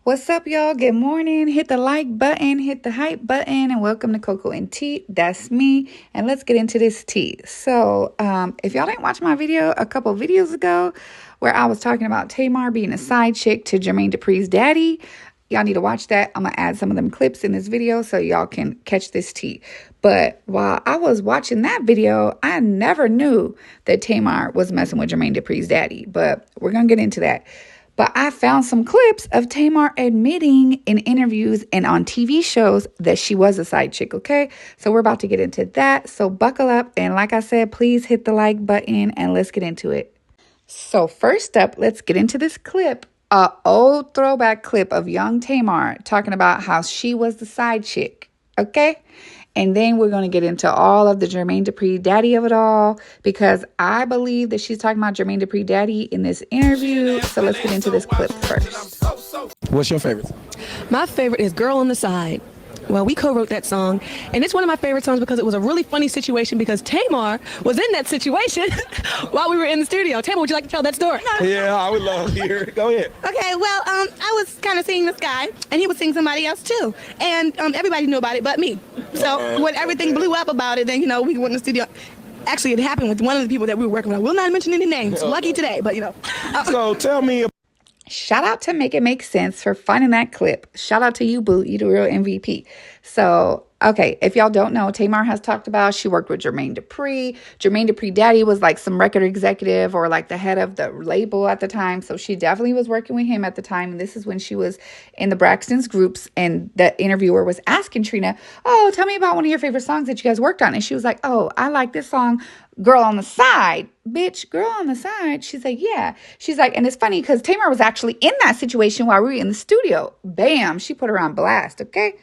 What's up, y'all? Good morning. Hit the like button, hit the hype button, and welcome to Cocoa and Tea. That's me. And let's get into this tea. So, if y'all didn't watch my video a couple videos ago where I was talking about Tamar being a side chick to Jermaine Dupri's daddy, y'all need to watch that. I'm going to add some of them clips in this video so y'all can catch this tea. But while I was watching that video, I never knew that Tamar was messing with Jermaine Dupri's daddy. But we're going to get into that. But I found some clips of Tamar admitting in interviews and on TV shows that she was a side chick, okay? So we're about to get into that. So buckle up. And like I said, please hit the like button and let's get into it. So first up, let's get into this clip. An old throwback clip of young Tamar talking about how she was the side chick, okay? And then we're going to get into all of the Jermaine Dupri daddy of it all, because I believe that she's talking about Jermaine Dupri daddy in this interview. So let's get into this clip first. What's your favorite? My favorite is Girl on the Side. Well, we co-wrote that song, and it's one of my favorite songs because it was a really funny situation because Tamar was in that situation while we were in the studio. Tamar, would you like to tell that story? Yeah, I would love to hear it. Go ahead. Okay, well, I was kind of seeing this guy, and he was seeing somebody else too, and everybody knew about it but me. So when everything blew up about it, then, we went in the studio. Actually, it happened with one of the people that we were working with. I will not mention any names. Lucky today, but So tell me. Shout out to Make It Make Sense for finding that clip. Shout out to you, Boo. You the real MVP. So, okay, if y'all don't know, Tamar has talked about she worked with Jermaine Dupri. Jermaine Dupri daddy was like some record executive or like the head of the label at the time. So she definitely was working with him at the time. And this is when she was in the Braxton's groups. And the interviewer was asking Trina, oh, tell me about one of your favorite songs that you guys worked on. And she was like, oh, I like this song, Girl on the Side. Bitch, Girl on the Side. She's like, yeah. She's like, and it's funny because Tamar was actually in that situation while we were in the studio. Bam, she put her on blast, okay?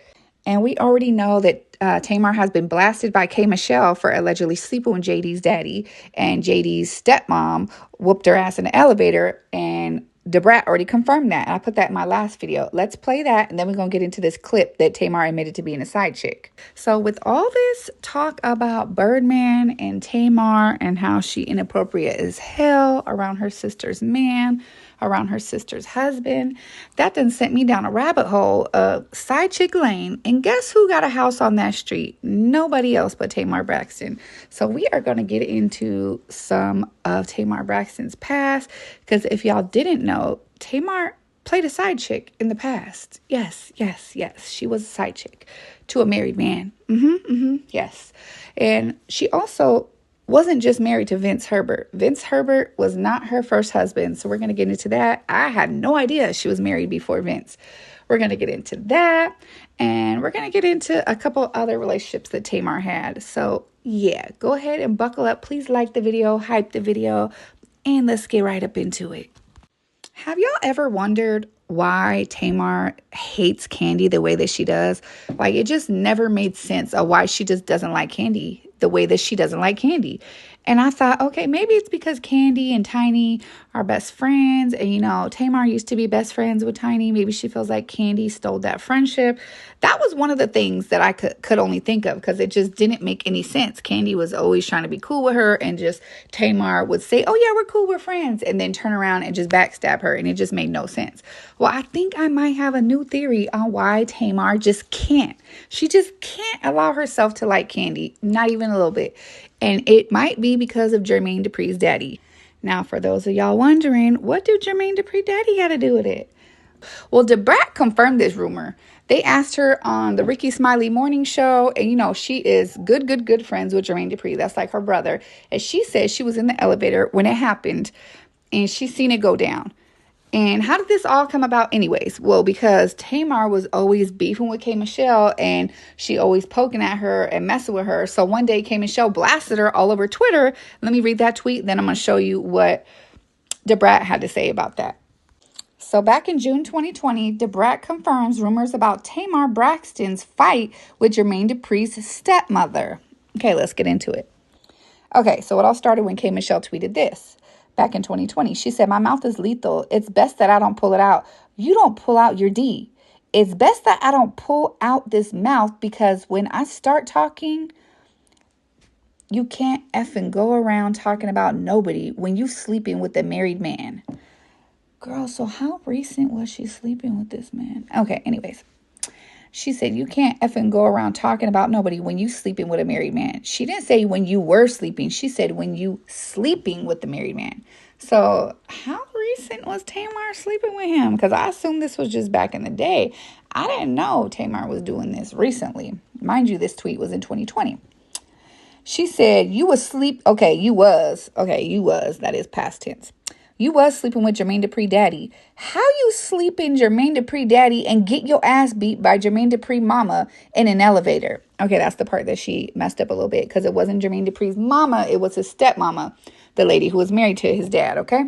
And we already know that Tamar has been blasted by K. Michelle for allegedly sleeping with JD's daddy, and JD's stepmom whooped her ass in the elevator, and Brat already confirmed that. I put that in my last video. Let's play that, and then we're going to get into this clip that Tamar admitted to being a side chick. So with all this talk about Birdman and Tamar and how she inappropriate as hell around her sister's man, around her sister's husband, that then sent me down a rabbit hole of side chick lane. And guess who got a house on that street? Nobody else but Tamar Braxton. So we are going to get into some of Tamar Braxton's past, because if y'all didn't know, Tamar played a side chick in the past. Yes. She was a side chick to a married man. Yes. And she also wasn't just married to Vince Herbert. Vince Herbert was not her first husband. So we're going to get into that. I had no idea she was married before Vince. We're going to get into that. And we're going to get into a couple other relationships that Tamar had. So yeah, go ahead and buckle up. Please like the video, hype the video, and let's get right up into it. Have y'all ever wondered why Tamar hates candy the way that she does? Like, it just never made sense of why she just doesn't like candy the way that she doesn't like candy. And I thought, okay, maybe it's because Candy and Tiny are best friends. And, Tamar used to be best friends with Tiny. Maybe she feels like Candy stole that friendship. That was one of the things that I could only think of, because it just didn't make any sense. Candy was always trying to be cool with her, and just Tamar would say, oh, yeah, we're cool, we're friends, and then turn around and just backstab her. And it just made no sense. Well, I think I might have a new theory on why Tamar just can't. She just can't allow herself to like Candy, not even a little bit. And it might be because of Jermaine Dupri's daddy. Now, for those of y'all wondering, what do Jermaine Dupri daddy got to do with it? Well, Brat confirmed this rumor. They asked her on the Ricky Smiley morning show, and she is good friends with Jermaine Dupri. That's like her brother. And she said she was in the elevator when it happened, and she seen it go down. And how did this all come about anyways? Well, because Tamar was always beefing with K. Michelle, and she always poking at her and messing with her. So one day K. Michelle blasted her all over Twitter. Let me read that tweet. Then I'm going to show you what Brat had to say about that. So back in June 2020, Brat confirms rumors about Tamar Braxton's fight with Jermaine Dupri's stepmother. Okay, let's get into it. Okay, so it all started when K. Michelle tweeted this. Back in 2020, she said, my mouth is lethal. It's best that I don't pull it out. You don't pull out your D. It's best that I don't pull out this mouth, because when I start talking, you can't effing go around talking about nobody when you sleeping with a married man. Girl, so how recent was she sleeping with this man? Okay, anyways. She said, you can't effing go around talking about nobody when you sleeping with a married man. She didn't say when you were sleeping. She said when you sleeping with the married man. So how recent was Tamar sleeping with him? Because I assumed this was just back in the day. I didn't know Tamar was doing this recently. Mind you, this tweet was in 2020. She said, you was sleep. Okay, you was. That is past tense. You was sleeping with Jermaine Dupri daddy. How you sleeping Jermaine Dupri daddy and get your ass beat by Jermaine Dupri mama in an elevator? Okay, that's the part that she messed up a little bit because it wasn't Jermaine Dupri's mama. It was his stepmama, the lady who was married to his dad, okay?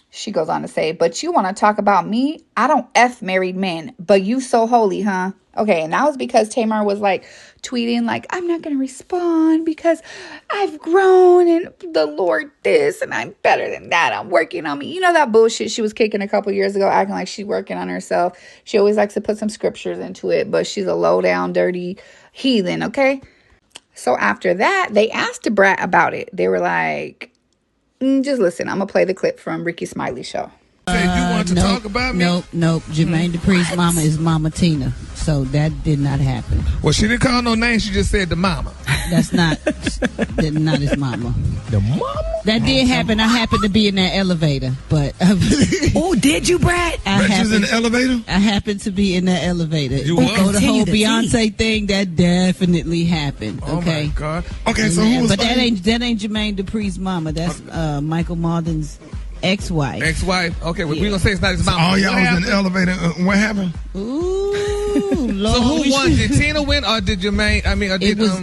She goes on to say, but you want to talk about me? I don't F married men, but you so holy, huh? Okay, and that was because Tamar was like tweeting like, I'm not going to respond because I've grown and the Lord this and I'm better than that. I'm working on me. You know that bullshit she was kicking a couple years ago, acting like she's working on herself. She always likes to put some scriptures into it, but she's a low down, dirty heathen, okay? So after that, they asked Brat about it. They were like, just listen, I'm going to play the clip from Ricky Smiley's show. Said you want to talk about me? Nope. Jermaine Dupri's mama is Mama Tina. So that did not happen. Well, she didn't call no name. She just said the mama. That's not his mama. The mama? That did happen. I happened to be in that elevator. But Oh, did you, Brat? She was in the elevator? I happened to be in the elevator. You what? So the whole Beyonce thing, that definitely happened. Okay. Oh my God. Okay, so who was But that ain't Jermaine Dupri's mama. That's Michael Malden's ex-wife. Ex-wife? Okay, well, we're going to say it's not his mama. Oh, y'all was in the elevator. What happened? Ooh, Lord. So who won? Did Tina win or did Jermaine?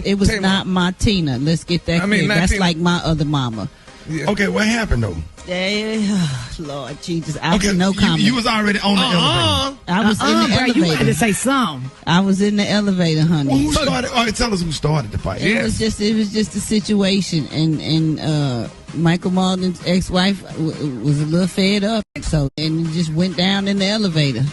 It was Tamar? not my Tina. Let's get that clear. That's Tina. like my other mama. Yeah. Okay, what happened though? Lord Jesus, I was no comment. You was already on the elevator. I was in the elevator. You had to say something. I was in the elevator, honey. Well, who started? All right, tell us who started the fight. It was just a situation, and Michael Malden's ex-wife was a little fed up, so and it just went down in the elevator.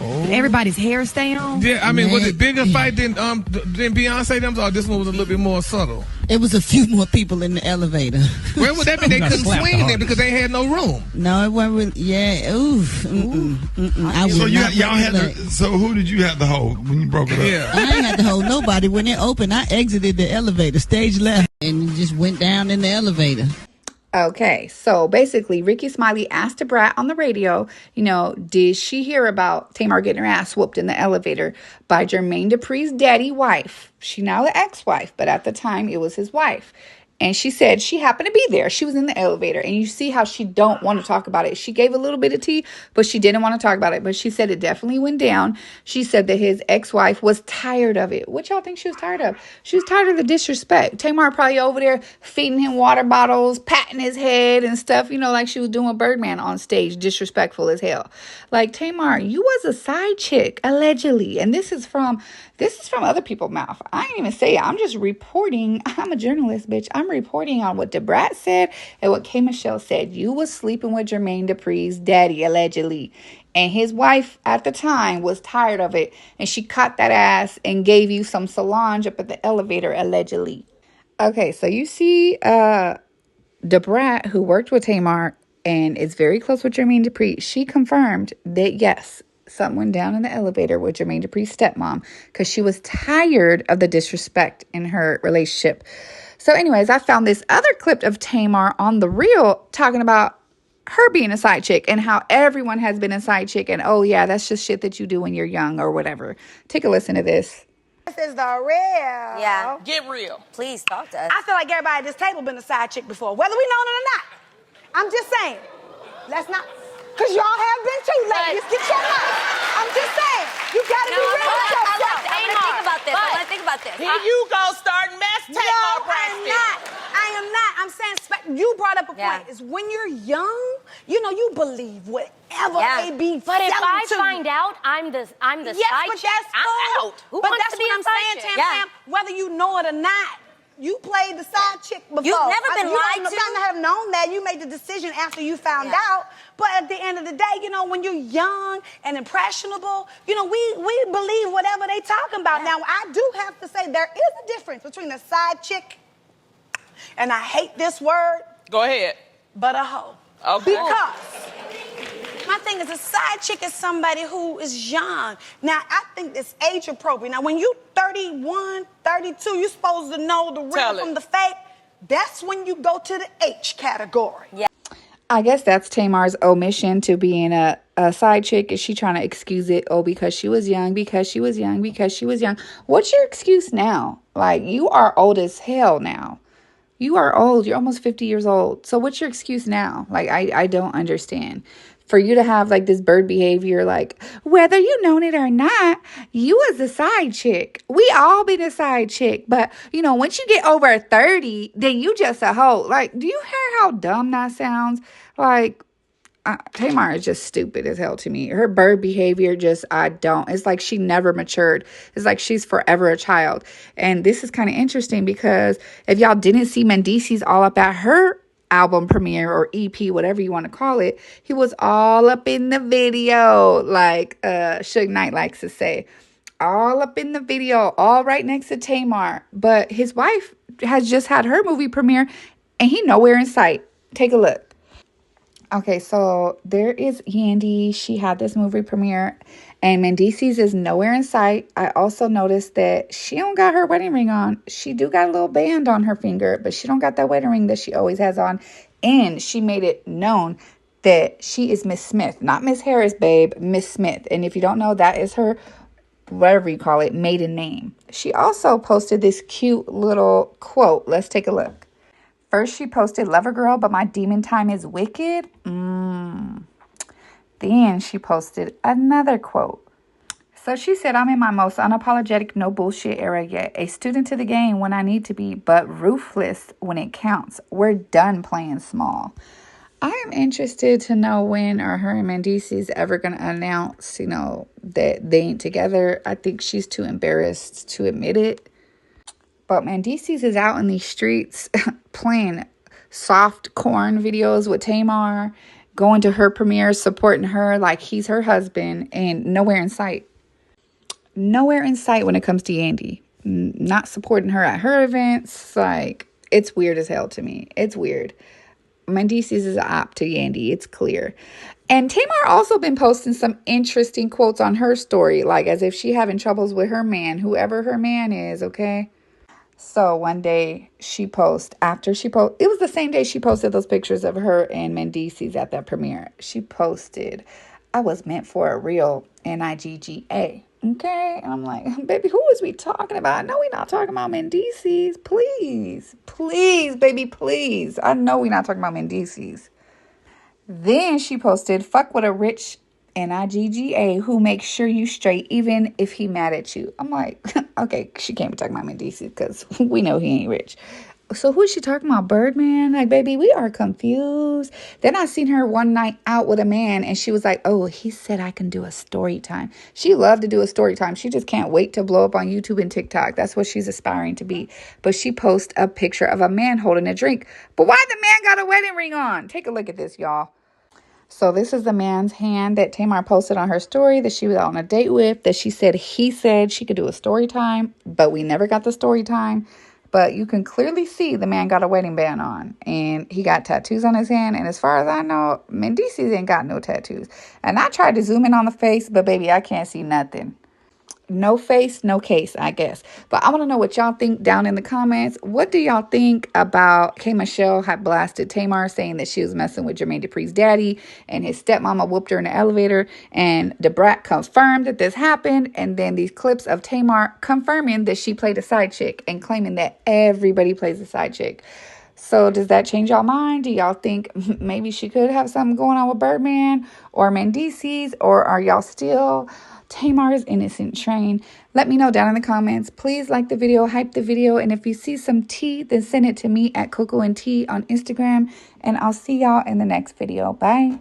Everybody's hair stay on. Yeah, I mean, was it bigger fight than Beyonce them, or this one was a little bit more subtle? It was a few more people in the elevator. Well, would that mean they couldn't swing there because they had no room? No, it wasn't really. Yeah, oof. So y'all had to. So who did you have to hold when you broke it up? Yeah, I ain't had to hold nobody. When it opened, I exited the elevator, stage left, and just went down in the elevator. Okay, so basically, Ricky Smiley asked Brat on the radio, did she hear about Tamar getting her ass whooped in the elevator by Jermaine Dupri's daddy wife? She now the ex-wife, but at the time, it was his wife. And she said she happened to be there. She was in the elevator. And you see how she don't want to talk about it. She gave a little bit of tea, but she didn't want to talk about it. But she said it definitely went down. She said that his ex-wife was tired of it. What y'all think she was tired of? She was tired of the disrespect. Tamar probably over there feeding him water bottles, patting his head and stuff, like she was doing Birdman on stage, disrespectful as hell. Like, Tamar, you was a side chick, allegedly. And this is from other people's mouth. I ain't even say it. I'm just reporting. I'm a journalist, bitch. I'm reporting on what Brat said and what K. Michelle said. You was sleeping with Jermaine Dupri's daddy, allegedly. And his wife at the time was tired of it. And she caught that ass and gave you some Solange up at the elevator, allegedly. Okay, so you see Brat, who worked with Tamar and is very close with Jermaine Dupri, she confirmed that, yes, something went down in the elevator with Jermaine Dupri's stepmom because she was tired of the disrespect in her relationship. So anyways, I found this other clip of Tamar on The Real talking about her being a side chick and how everyone has been a side chick and, oh yeah, that's just shit that you do when you're young or whatever. Take a listen to this. This is The Real. Yeah. Get real. Please talk to us. I feel like everybody at this table been a side chick before, whether we know it or not. I'm just saying. Let's not... Because y'all have been too, ladies. Get your mouth. I'm just saying. You got to be real with yourself. I want to think about this. Here you go, start mess. No, I am not. I'm saying, you brought up a point. Is when you're young, you believe whatever they be. But if I find out I'm the side but chick, that's I'm cool. out. Who wants that's to be what a I'm side saying, chick? Tam, whether you know it or not. You played the side chick before. You've never been lied to. You don't have known that. You made the decision after you found out. But at the end of the day, when you're young and impressionable, we believe whatever they talking about. Now, I do have to say there is a difference between a side chick and I hate this word. Go ahead. But a hoe. Okay. Because My thing is, a side chick is somebody who is young. Now, I think it's age appropriate. Now, when you 31, 32, you're supposed to know the real from the fake. That's when you go to the H category. Yeah. I guess that's Tamar's omission to being a side chick. Is she trying to excuse it? Oh, because she was young, because she was young, because she was young. What's your excuse now? Like, you are old as hell now. You are old. You're almost 50 years old. So what's your excuse now? Like, I don't understand. For you to have like this bird behavior, like whether you known it or not, you was a side chick. We all been a side chick. But, you know, once you get over 30, then you just a hoe. Like, do you hear how dumb that sounds? Like, Tamar is just stupid as hell to me. Her bird behavior just, it's like she never matured. It's like she's forever a child. And this is kind of interesting because if y'all didn't see Mendeecees all up at her album premiere or EP, whatever you want to call it, he was all up in the video, like Suge Knight likes to say. All up in the video, all right next to Tamar. But his wife has just had her movie premiere and he nowhere in sight. Take a look. Okay, so there is Yandy. She had this movie premiere, and Mendeecees is nowhere in sight. I also noticed that she don't got her wedding ring on. She do got a little band on her finger, but she don't got that wedding ring that she always has on. And she made it known that she is Miss Smith, not Miss Harris, babe, Miss Smith. And if you don't know, that is her, whatever you call it, maiden name. She also posted this cute little quote. Let's take a look. First, she posted, "Lover girl, but my demon time is wicked." Then she posted another quote. So she said, "I'm in my most unapologetic, no bullshit era yet. A student to the game when I need to be, but ruthless when it counts. We're done playing small." I am interested to know when are her and Mendeecees ever going to announce, you know, that they ain't together. I think she's too embarrassed to admit it. But Mendeecees is out in these streets playing soft corn videos with Tamar, going to her premieres, supporting her like he's her husband, and nowhere in sight. Nowhere in sight when it comes to Yandy. Not supporting her at her events. Like, it's weird as hell to me. It's weird. Mendeecees is an op to Yandy. It's clear. And Tamar also been posting some interesting quotes on her story, like as if she having troubles with her man, whoever her man is, okay? So one day she posted, it was the same day she posted those pictures of her and Mendeecees at that premiere. She posted, "I was meant for a real NIGGA." Okay. And I'm like, baby, who is we talking about? No, we're not talking about Mendeecees. Please, baby, please. I know we're not talking about Mendeecees. Then she posted, "Fuck with a rich NIGGA who makes sure you straight even if he mad at you." I'm like, okay, she can't be talking about Mendeecees because we know he ain't rich. So who is she talking about? Birdman? Like, baby, we are confused. Then I seen her one night out with a man and she was like, "Oh, he said I can do a story time." She loved to do a story time. She just can't wait to blow up on YouTube and TikTok. That's what she's aspiring to be. But she posts a picture of a man holding a drink. But why the man got a wedding ring on? Take a look at this, y'all. So this is the man's hand that Tamar posted on her story that she was on a date with, that she said he said she could do a story time, but we never got the story time. But you can clearly see the man got a wedding band on and he got tattoos on his hand. And as far as I know, Mendeecees ain't got no tattoos. And I tried to zoom in on the face, but baby, I can't see nothing. No face, no case, I guess. But I want to know what y'all think down in the comments. What do y'all think about K. Michelle had blasted Tamar saying that she was messing with Jermaine Dupri's daddy and his stepmama whooped her in the elevator, and the Brat confirmed that this happened, and then these clips of Tamar confirming that she played a side chick and claiming that everybody plays a side chick. So does that change y'all mind? Do y'all think maybe she could have something going on with Birdman or Mendeecees, or are y'all still Tamar's innocent train? Let me know down in the comments. Please like the video, hype the video, and if you see some tea, then send it to me at Coco and Tea on Instagram, and I'll see y'all in the next video. Bye.